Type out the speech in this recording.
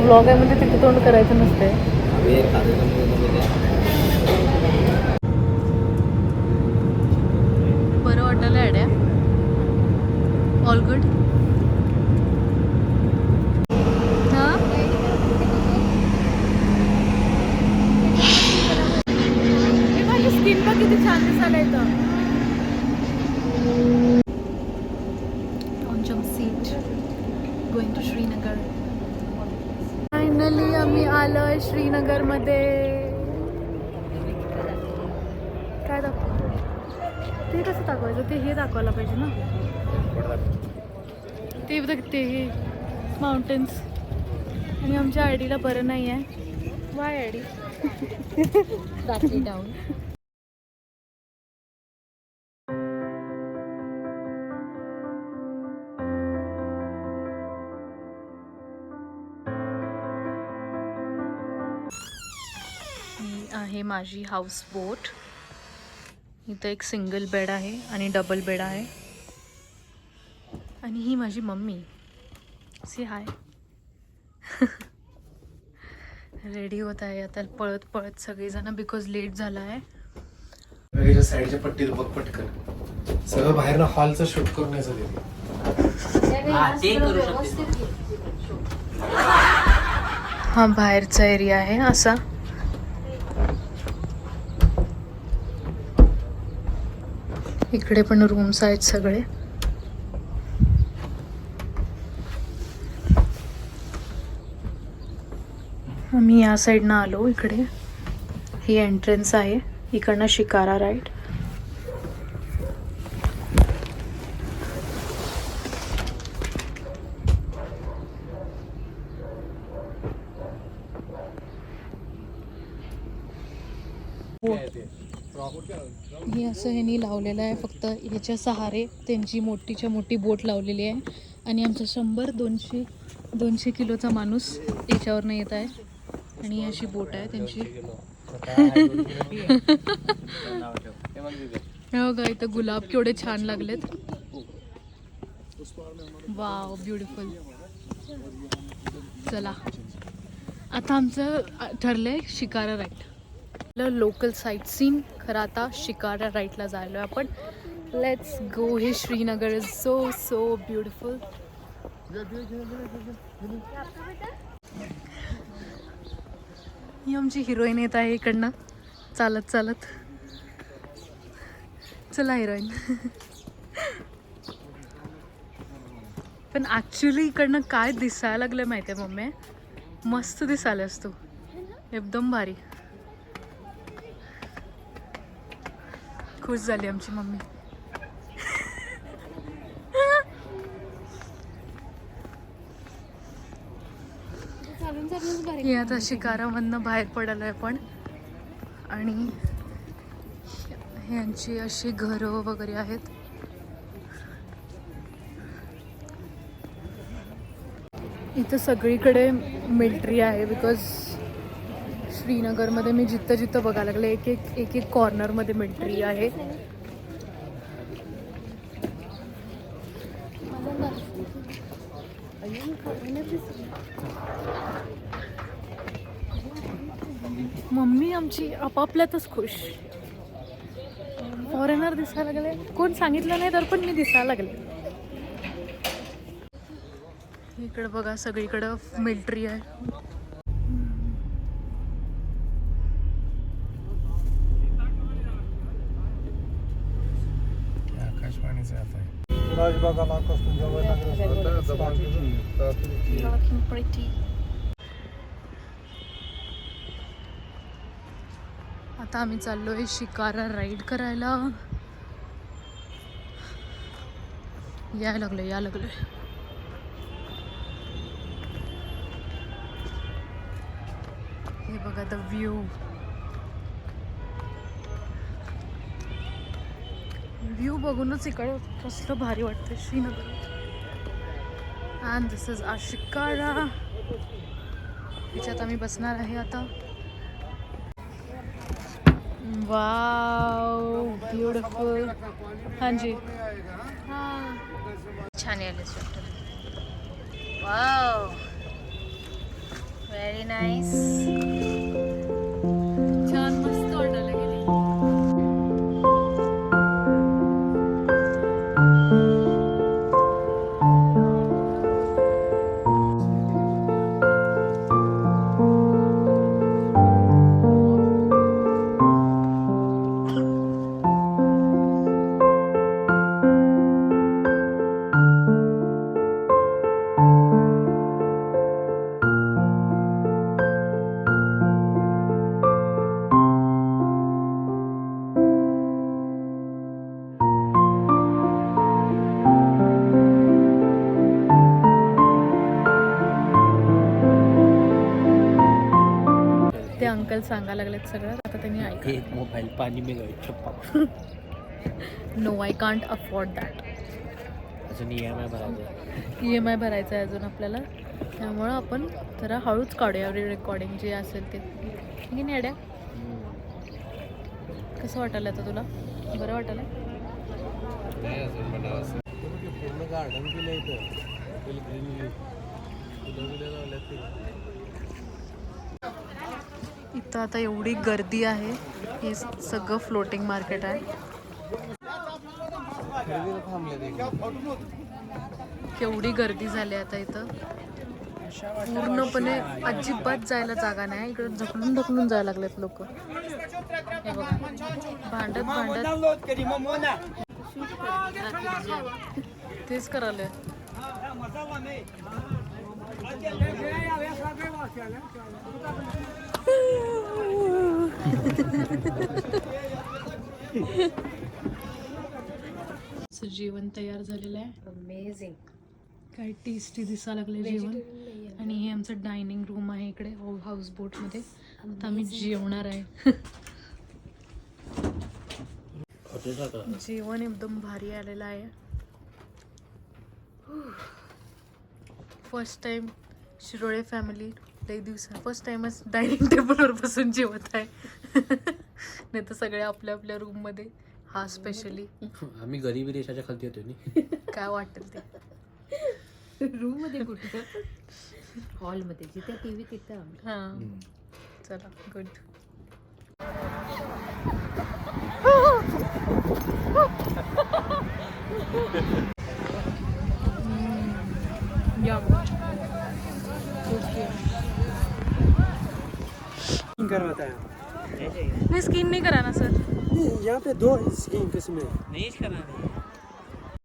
Blog आहे म्हणजे तिथे तोंड करायचं नसते. बरं वाटायला ॲड्या. All good. हां माझी स्किन पण किती छान दिसायला येतं. On jump seat going to Srinagar. Finally आम्ही आलोय श्रीनगरमध्ये. काय दाखव ते कसं दाखवायचं ते हे दाखवायला पाहिजे ना. ते बघ ते माउंटेन्स. आणि आमच्या आयडीला बरं नाही आहे. Y ID down. ही आहे माझी हाऊस बोट. इथं एक सिंगल बेड आहे आणि डबल बेड आहे. आणि ही माझी मम्मी. सी हाय. रेडी होत आहे आता पळत पळत सगळेजण बिकॉज लेट झाला आहे. साईडच्या पट्टीत बघ पटकन सगळं बाहेर हॉलचं शूट करून यायचं हा बाहेरचा एरिया आहे असा. इकडे पण रूम्स आहेत सगळे. आम्ही या साईडनं आलो. इकडे ही एंट्रन्स आहे. इकडनं शिकारा राईट. हे असं ह्यांनी लावलेलं आहे. फक्त ह्याच्या सहारे त्यांची मोठीच्या मोठी बोट लावलेली आहे. आणि आमचा 100-200 किलोचा माणूस याच्यावरनं येत आहे. आणि अशी बोट आहे त्यांची. हो का इथं गुलाब केवढे छान लागलेत. Wow beautiful. चला आता आमचं ठरलंय shikara ride. Local sightseeing. खरं आता शिकारा राईटला जायलो आपण. Let's go. हे श्रीनगर इज सो ब्युटिफुल. ही आमची हिरोईन येत आहे इकडनं चालत चालत. चला हिरोईन. पण ॲक्च्युली इकडनं काय दिसायला लागलं माहिती आहे मम्मी. मस्त दिसायलास तू. एकदम भारी. खुश झाली आमची मम्मी. हे आता शिकारामधनं बाहेर पडायला आहे पण. आणि ह्यांची अशी घरं वगैरे आहेत. इथं सगळीकडे मिलिटरी आहे बिकॉज श्रीनगरमध्ये मी जिथं बघायला लागले एक एक कॉर्नरमध्ये मिलिटरी आहे. मम्मी आमची आपापल्यातच खुश. फॉरेनर दिसायला लागले. कोण सांगितलं नाही तर पण मी दिसायला लागले. इकडे बघा सगळीकडं मिलिटरी आहे. आकाशवाणीचं आता आता आम्ही चाललोय शिकारा राईड करायला. यायला लागलोय. हे बघा द व्ह्यू बघूनच इकडे कसलं भारी वाटतं श्रीनगर. अँड दिस इज आवर शिकारा. ह्याच्यात आम्ही बसणार आहे आता. Wow beautiful. हाँ जी छान आले. Wow very nice. छान मस्त वाटायला गेले. ते अंकल सांगायला लागलेत सगळं, आता त्यांनी ऐकलं. एक मोबाईल पाणी में गए छप्पा. No, I can't afford that. अजून EMI भरायचं. EMI भरायचं आहे अजून आपल्याला, त्यामुळं आपण जरा हळूच काढूया रेकॉर्डिंग जे असेल ते. की नाही अड्या? कसं वाटायला आता तुला? बरं वाटायला? पूर्ण गार्डन केलं इथं. Green view. इथं आता एवढी गर्दी आहे. हे सगळं फ्लोटिंग मार्केट आहे. केवढी गर्दी झाली आता इथं. पूर्णपणे अजिबात जायला जागा नाही. इकडे ढकलून ढकलून जायला लागलेत लोक. हे बघा, भांडत भांडत तेच करायला. जेवण तयार झालेलं आहे. अमेझिंग. काय टेस्टी दिसायला लागले जेवण. आणि हे आमचं डायनिंग रूम आहे इकडे हाऊस बोटमध्ये. आता आम्ही जेवणार आहे. जेवण एकदम भारी आलेलं आहे. फर्स्ट टाइम शिरोळे फॅमिली लई दिवसा फर्स्ट टाइमच डायनिंग टेबलवर बसून जेवत आहे. नाही तर सगळे आपल्या आपल्या रूममध्ये. हा स्पेशली आम्ही गरिबी देशाच्या खालती होतो नी. काय वाटेल ते. रूम मध्ये कुठे? हॉलमध्ये जिथे TV तिथं. हां, चला गुड. करवाता है. नहीं, स्किन नहीं कराना सर. यहाँ पे 2 स्कीम किस्में. नहीं कराना.